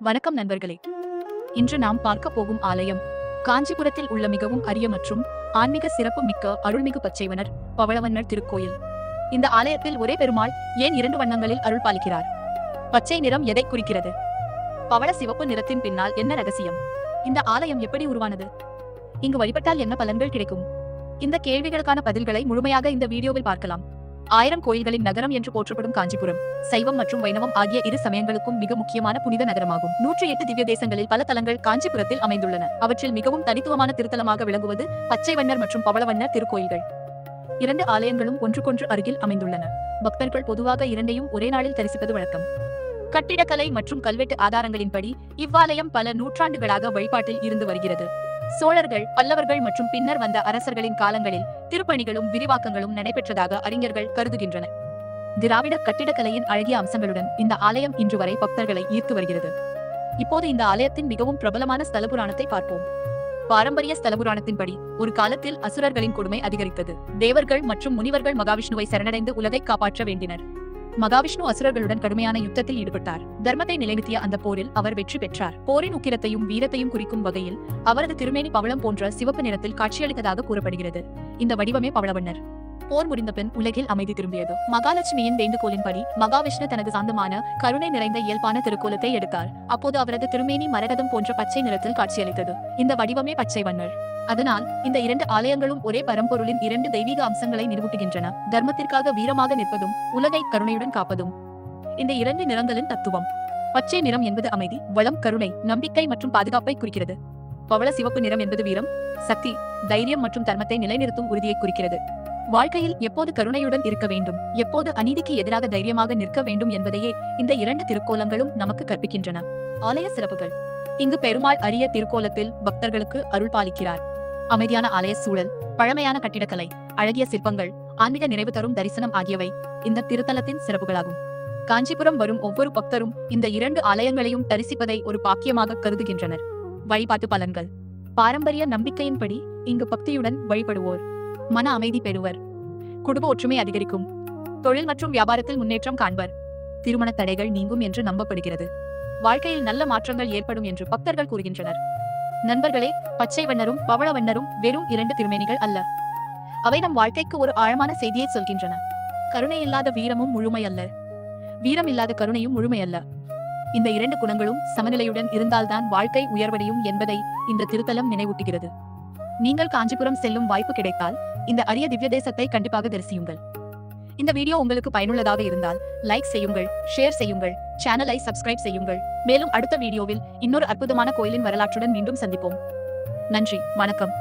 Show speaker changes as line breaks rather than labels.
வணக்கம் நண்பர்களே. இன்று நாம் பார்க்க போகும் ஆலயம் காஞ்சிபுரத்தில் உள்ள மிகவும் அரிய மற்றும் ஆன்மீக சிறப்பு மிக்க அருள்மிகு பச்சைவனர் பவளவன்னர் திருக்கோயில். இந்த ஆலயத்தில் ஒரே பெருமாள் ஏன் 2 வண்ணங்களில் அருள் பாலிக்கிறார்? பச்சை நிறம் எதை குறிக்கிறது? பவள சிவப்பு நிறத்தின் பின்னால் என்ன ரகசியம்? இந்த ஆலயம் எப்படி உருவானது? இங்கு வழிபட்டால் என்ன பலன்கள் கிடைக்கும்? இந்த கேள்விகளுக்கான பதில்களை முழுமையாக இந்த வீடியோவில் பார்க்கலாம். 1000 கோயில்களின் நகரம் என்று போற்றப்படும் காஞ்சிபுரம் சைவம் மற்றும் வைணவம் ஆகிய இரு சமயங்களுக்கும் மிக முக்கியமான புனித நகரமாகும். 108 திவ்ய தேசங்களில் பல தலங்கள் காஞ்சிபுரத்தில் அமைந்துள்ளன. அவற்றில் மிகவும் தனித்துவமான திருத்தலமாக விளங்குவது பச்சைவன்னர் மற்றும் பவளவன்னர் திருக்கோயில்கள். 2 ஆலயங்களும் ஒன்றுக்கொன்று அருகில் அமைந்துள்ளன. பக்தர்கள் பொதுவாக இரண்டையும் ஒரே நாளில் தரிசிப்பது வழக்கம். கட்டிடக்கலை மற்றும் கல்வெட்டு ஆதாரங்களின்படி இவ்வாலயம் பல நூற்றாண்டுகளாக வழிபாட்டில் இருந்து வருகிறது. சோழர்கள், பல்லவர்கள் மற்றும் பின்னர் வந்த அரசர்களின் காலங்களில் திருப்பணிகளும் விரிவாக்கங்களும் நடைபெற்றதாக அறிஞர்கள் கருதுகின்றனர். திராவிட கட்டிடக்கலையின் அழகிய அம்சங்களுடன் இந்த ஆலயம் இன்று வரை பக்தர்களை ஈர்த்து வருகிறது. இப்போது இந்த ஆலயத்தின் மிகவும் பிரபலமான ஸ்தல புராணத்தை பார்ப்போம். பாரம்பரிய ஸ்தல புராணத்தின்படி ஒரு காலத்தில் அசுரர்களின் கொடுமை அதிகரித்தது. தேவர்கள் மற்றும் முனிவர்கள் மகாவிஷ்ணுவை சரணடைந்து உலகை காப்பாற்ற வேண்டினர். மகாவிஷ்ணு அசுரர்களுடன் கடுமையான யுத்தத்தில் ஈடுபட்டார். தர்மத்தை நிலைநிறுத்திய அந்த போரில் அவர் வெற்றி பெற்றார். போரின் உக்கிரத்தையும் வீரத்தையும் குறிக்கும் வகையில் அவரது திருமேனி பவளம் போன்ற சிவப்பு நிறத்தில் காட்சியளித்ததாக கூறப்படுகிறது. இந்த வடிவமே பவளவன்னர். போர் முடிந்த பின் உலகில் அமைதி திரும்பியது. மகாலட்சுமியின் வேண்டுகோளின்படி மகாவிஷ்ணு தனது சாந்தமான கருணை நிறைந்த இயல்பான திருக்கோலத்தை எடுத்தார். அப்போது அவரது திருமேனி மரகதம் போன்ற பச்சை நிறத்தில் காட்சியளித்தது. இந்த வடிவமே பச்சைவன்னர். அதனால் இந்த 2 ஆலயங்களும் ஒரே பரம்பொருளின் 2 தெய்வீக அம்சங்களை நிறுவுகின்றன. தர்மத்திற்காக வீரமாக நிற்பதும் உலகை கருணையுடன் காப்பதும். இந்த 2 நிறங்களின் தத்துவம். பச்சை நிறம் என்பது அமைதி, வளம், கருணை, நம்பிக்கை மற்றும் பாதுகாப்பை குறிக்கிறது. பவள சிவப்பு நிறம் என்பது வீரம், சக்தி, தைரியம் மற்றும் தர்மத்தை நிலைநிறுத்தும் உறுதியை குறிக்கிறது. வாழ்க்கையில் எப்போது கருணையுடன் இருக்க வேண்டும், எப்போது அநீதிக்கு எதிராக தைரியமாக நிற்க வேண்டும் என்பதையே இந்த 2 திருக்கோலங்களும் நமக்கு கற்பிக்கின்றன. ஆலய சிறப்புகள். இங்கு பெருமாள் அரிய திருக்கோலத்தில் பக்தர்களுக்கு அருள் பாலிக்கிறார். அமைதியான ஆலய சூழல், பழமையான கட்டிடக்கலை, அழகிய சிற்பங்கள், ஆன்மீக நிறைவு தரும் தரிசனம் ஆகியவை இந்த திருத்தலத்தின் சிறப்புகளாகும். காஞ்சிபுரம் வரும் ஒவ்வொரு பக்தரும் இந்த 2 ஆலயங்களையும் தரிசிப்பதை ஒரு பாக்கியமாக கருதுகின்றனர். வழிபாட்டு பலன்கள். பாரம்பரிய நம்பிக்கையின்படி இங்கு பக்தியுடன் வழிபடுவோர் மன அமைதி பெறுவர், குடும்ப ஒற்றுமை அதிகரிக்கும், தொழில் மற்றும் வியாபாரத்தில் முன்னேற்றம் காண்பர், திருமண தடைகள் நீங்கும் என்று நம்பப்படுகிறது, வாழ்க்கையில் நல்ல மாற்றங்கள் ஏற்படும் என்று பக்தர்கள் கூறுகின்றனர். நண்பர்களே, பச்சைவண்ணரும் பவளவண்ணரும் வெறும் 2 திருமேனிகள் அல்ல. அவை நம் வாழ்க்கைக்கு ஒரு ஆழமான செய்தியை சொல்கின்றன. கருணை இல்லாத வீரமும் முழுமையல்ல, வீரம் இல்லாத கருணையும் முழுமையல்ல. இந்த 2 குணங்களும் சமநிலையுடன் இருந்தால்தான் வாழ்க்கை உயர்வடையும் என்பதை இந்த திருத்தலம் நினைவூட்டுகிறது. நீங்கள் காஞ்சிபுரம் செல்லும் வாய்ப்பு கிடைத்தால் இந்த அரிய திவ்ய தேசத்தை கண்டிப்பாக தரிசியுங்கள். இந்த வீடியோ உங்களுக்கு பயனுள்ளதாக இருந்தால் லைக் செய்யுங்கள், ஷேர் செய்யுங்கள், சேனலை சப்ஸ்கிரைப் செய்யுங்கள். மேலும் அடுத்த வீடியோவில் இன்னொரு அற்புதமான கோயிலின் வரலாற்றுடன் மீண்டும் சந்திப்போம். நன்றி, வணக்கம்.